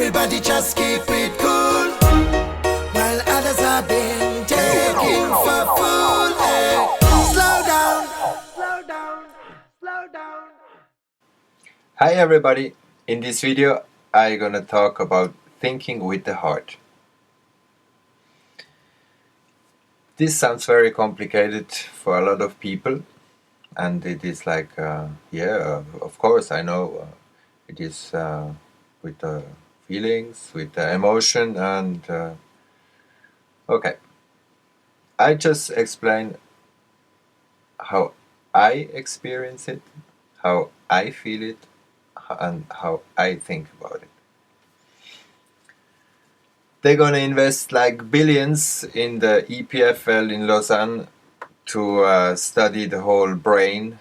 Everybody just keep it cool, while others are being taken for fool. Hey, slow down, slow down, slow down. Hi everybody, in this video I'm gonna talk about thinking with the heart. This sounds very complicated for a lot of people, and it is like, of course I know it is with the feelings, with the emotion, and okay. I just explain how I experience it, how I feel it, and how I think about it. They're gonna invest like billions in the EPFL in Lausanne to study the whole brain,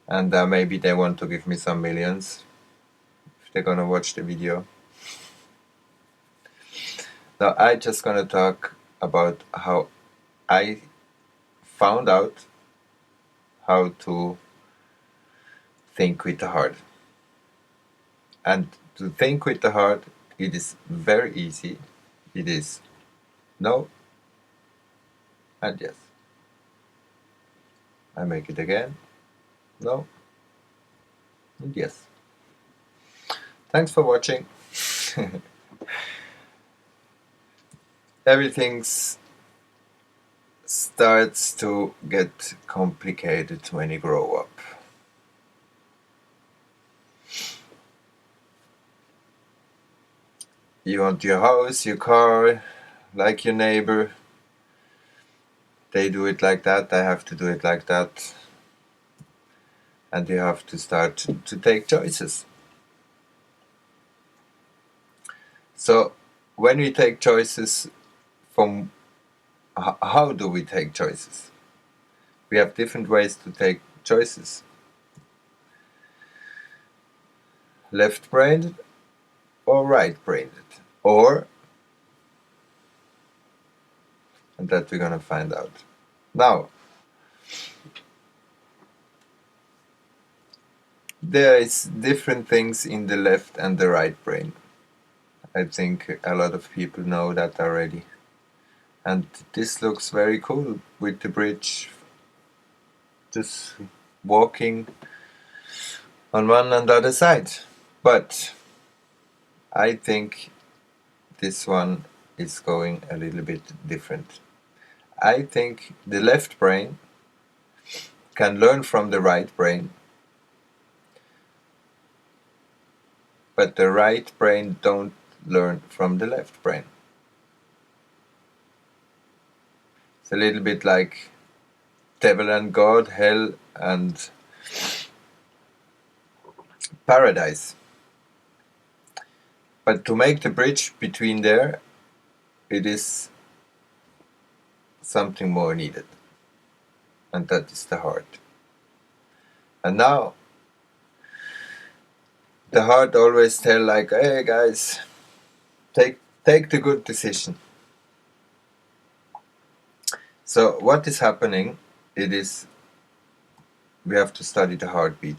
and maybe they want to give me some millions if they're gonna watch the video. Now I just gonna talk about how I found out how to think with the heart. And to think with the heart, it is very easy. It is no and yes. I make it again. No and yes. Thanks for watching. Everything starts to get complicated when you grow up. You want your house, your car, like your neighbor. They do it like that, I have to do it like that. And you have to start to take choices. So when we take choices, from how do we take choices? We have different ways to take choices. Left-brained or right-brained, and that we're gonna find out. Now, there is different things in the left and the right brain. I think a lot of people know that already. And this looks very cool with the bridge, just walking on one and the other side. But I think this one is going a little bit different. I think the left brain can learn from the right brain, but the right brain don't learn from the left brain. It's a little bit like devil and God, hell and paradise. But to make the bridge between there, it is something more needed, and that is the heart. And now the heart always tell like, hey guys, take the good decision. So what is happening, it is we have to study the heartbeat.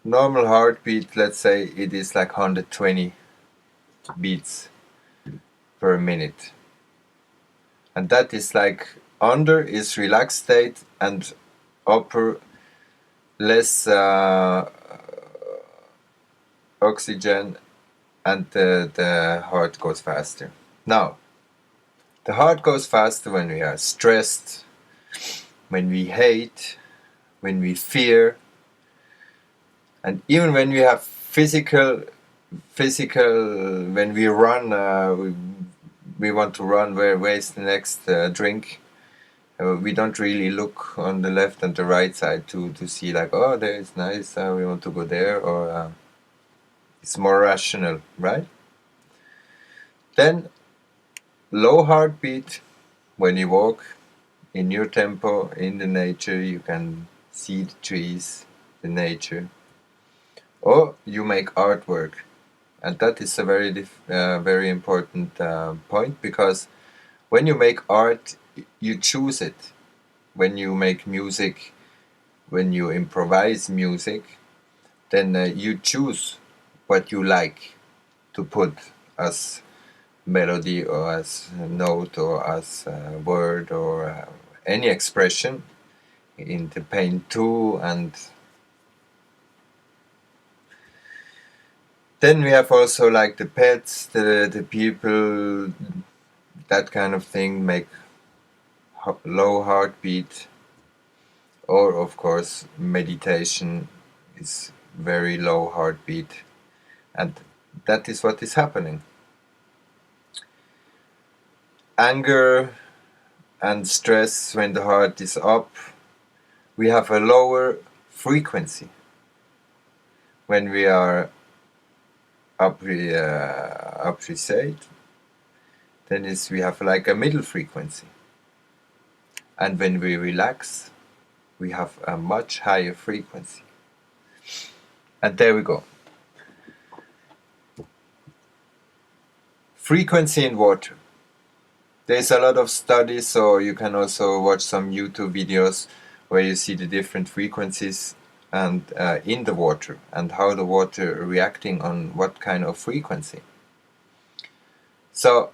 Normal heartbeat, let's say it is like 120 beats per minute. And that is like under is relaxed state and upper less oxygen, and the heart goes faster. Now, the heart goes faster when we are stressed, when we hate, when we fear, and even when we have physical when we run, we want to run, where's the next drink. We don't really look on the left and the right side to see like, oh, there is nice, we want to go there, or it's more rational, right? Then low heartbeat, when you walk in your tempo in the nature, you can see the trees, the nature, or you make artwork. And that is a very important point, because when you make art, you choose it. When you make music, when you improvise music, then you choose what you like to put as melody or as a note or as a word or any expression in the Paint 2. And then we have also like the pets, the people, that kind of thing make low heartbeat. Or of course meditation is very low heartbeat, and that is what is happening. Anger and stress, when the heart is up, we have a lower frequency. When we are appreciate, then we have like a middle frequency. And when we relax, we have a much higher frequency. And there we go. Frequency in water. There's a lot of studies, so you can also watch some YouTube videos where you see the different frequencies and in the water, and how the water reacting on what kind of frequency. So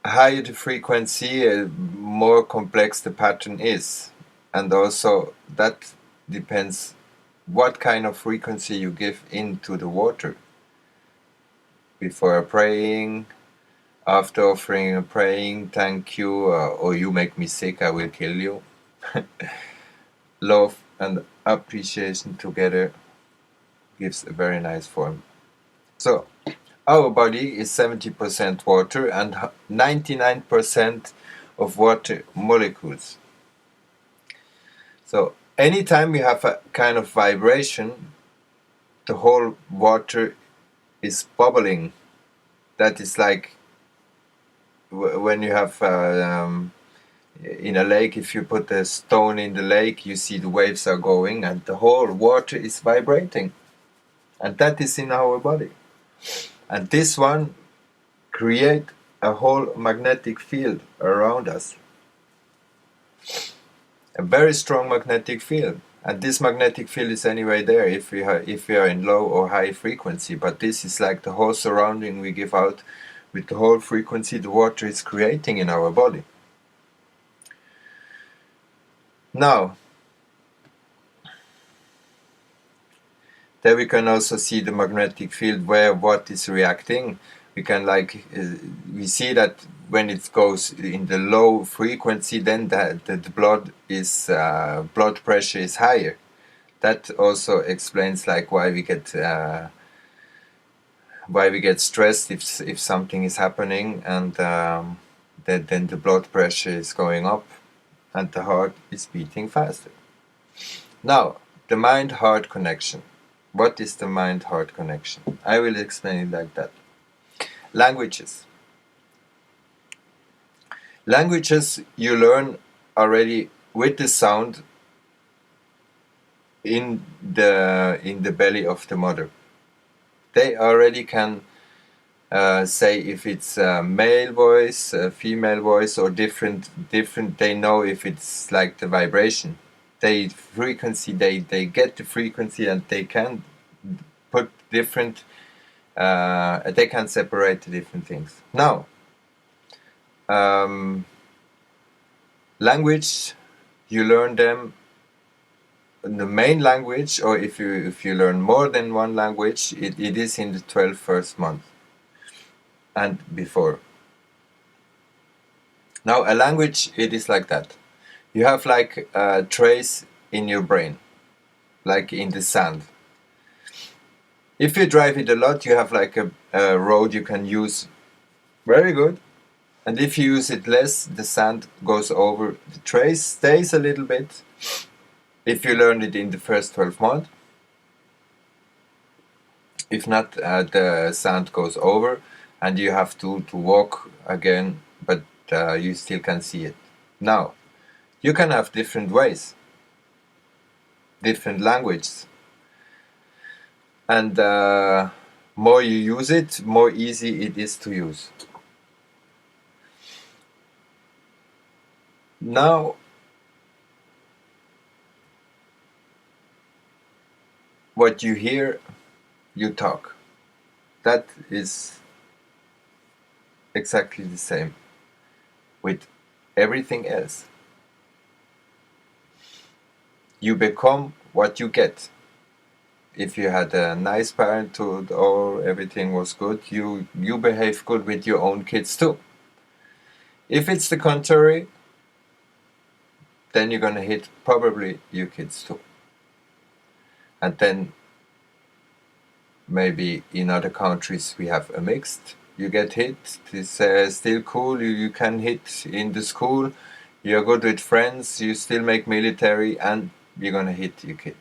higher the frequency, more complex the pattern is, and also that depends what kind of frequency you give into the water before praying, after offering a praying, thank you, or you make me sick, I will kill you. Love and appreciation together gives a very nice form. So our body is 70% water and 99% of water molecules. So anytime we have a kind of vibration, the whole water is bubbling. That is like when you have in a lake, if you put a stone in the lake, you see the waves are going and the whole water is vibrating. And that is in our body. And this one create a whole magnetic field around us. A very strong magnetic field. And this magnetic field is anyway there if we are in low or high frequency. But this is like the whole surrounding we give out with the whole frequency the water is creating in our body. Now, there we can also see the magnetic field where what is reacting. We can we see that when it goes in the low frequency, then the blood pressure is higher. That also explains like why we get stressed if something is happening, and then the blood pressure is going up and the heart is beating faster. Now, the mind-heart connection. What is the mind-heart connection? I will explain it like that. Languages. Languages you learn already with the sound in the belly of the mother. They already can say if it's a male voice, a female voice, or different. They know if it's like the vibration. They get the frequency, and they can put different. They can separate the different things. Now, language, you learn them. The main language, or if you learn more than one language, it is in the 12th first month and before. Now, a language, it is like that. You have like a trace in your brain, like in the sand. If you drive it a lot, you have like a road you can use very good. And if you use it less, the sand goes over. The trace stays a little bit. If you learn it in the first 12 months. If not, the sand goes over and you have to walk again, but you still can see it. Now, you can have different ways, different languages, and more you use it, more easy it is to use. Now, what you hear, you talk. That is exactly the same with everything else. You become what you get. If you had a nice parenthood or everything was good, you behave good with your own kids too. If it's the contrary, then you're gonna hit probably your kids too. And then maybe in other countries we have a mixed. You get hit, it's still cool, you can hit in the school, you're good with friends, you still make military, and you're gonna hit your kid.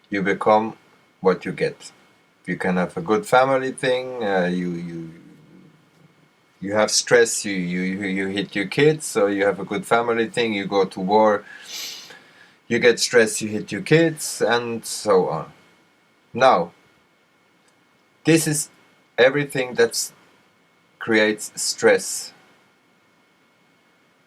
You become what you get. You can have a good family thing, you have stress, you hit your kids, so you have a good family thing, you go to war, you get stressed, you hit your kids, and so on. Now, this is everything that creates stress.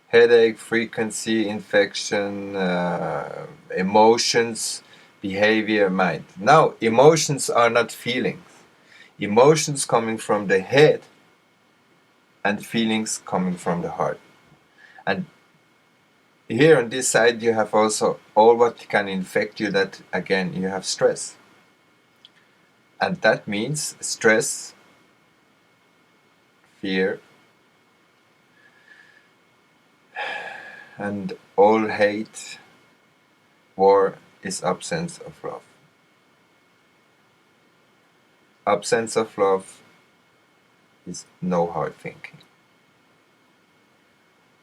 Headache, frequency, infection, emotions, behavior, mind. Now, emotions are not feelings. Emotions coming from the head and feelings coming from the heart. And here on this side you have also all what can infect you, that again you have stress. And that means stress, fear, and all hate, war is absence of love. Absence of love is no hard thinking.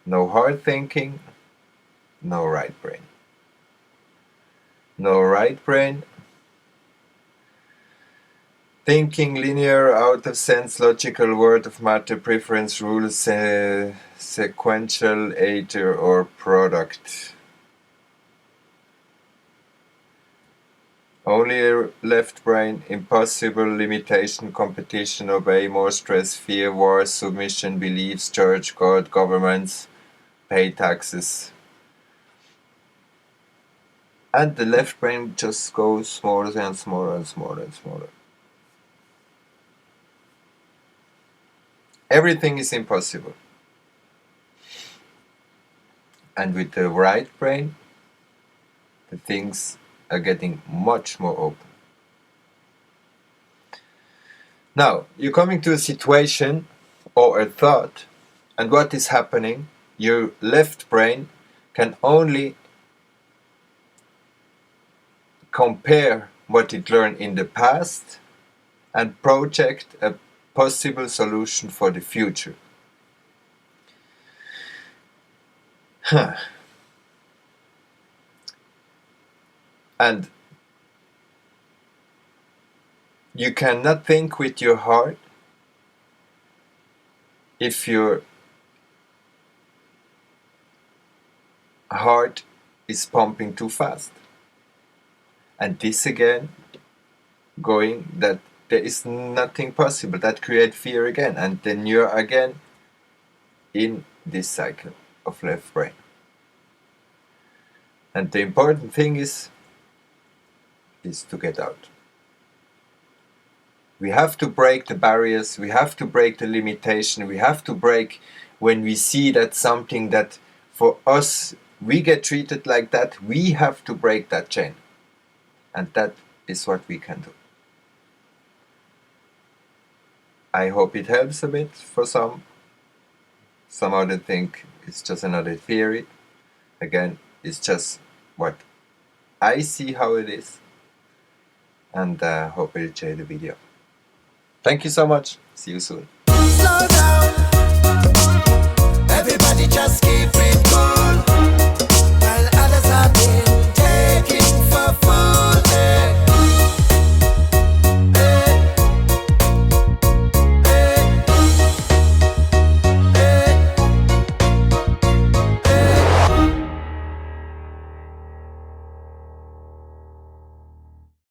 No hard thinking, no right brain. No right brain, thinking linear, out of sense, logical, word of matter, preference, rules, sequential, ether, or product. Only left brain, impossible, limitation, competition, obey, more stress, fear, war, submission, beliefs, church, God, governments, pay taxes. And the left brain just goes smaller and smaller and smaller and smaller. Everything is impossible. And with the right brain, the things are getting much more open. Now, you're coming to a situation or a thought, and what is happening? Your left brain can only compare what it learned in the past and project a possible solution for the future. And you cannot think with your heart if your heart is pumping too fast. And this again, going that there is nothing possible, that creates fear again, and then you're again in this cycle of left brain. And the important thing is to get out. We have to break the barriers, we have to break the limitation, we have to break when we see that something that for us, we get treated like that, we have to break that chain. And that is what we can do. I hope it helps a bit for some. Some other think it's just another theory. Again, it's just what I see how it is. And hope you enjoyed the video. Thank you so much. See you soon. Slow down. Everybody just keep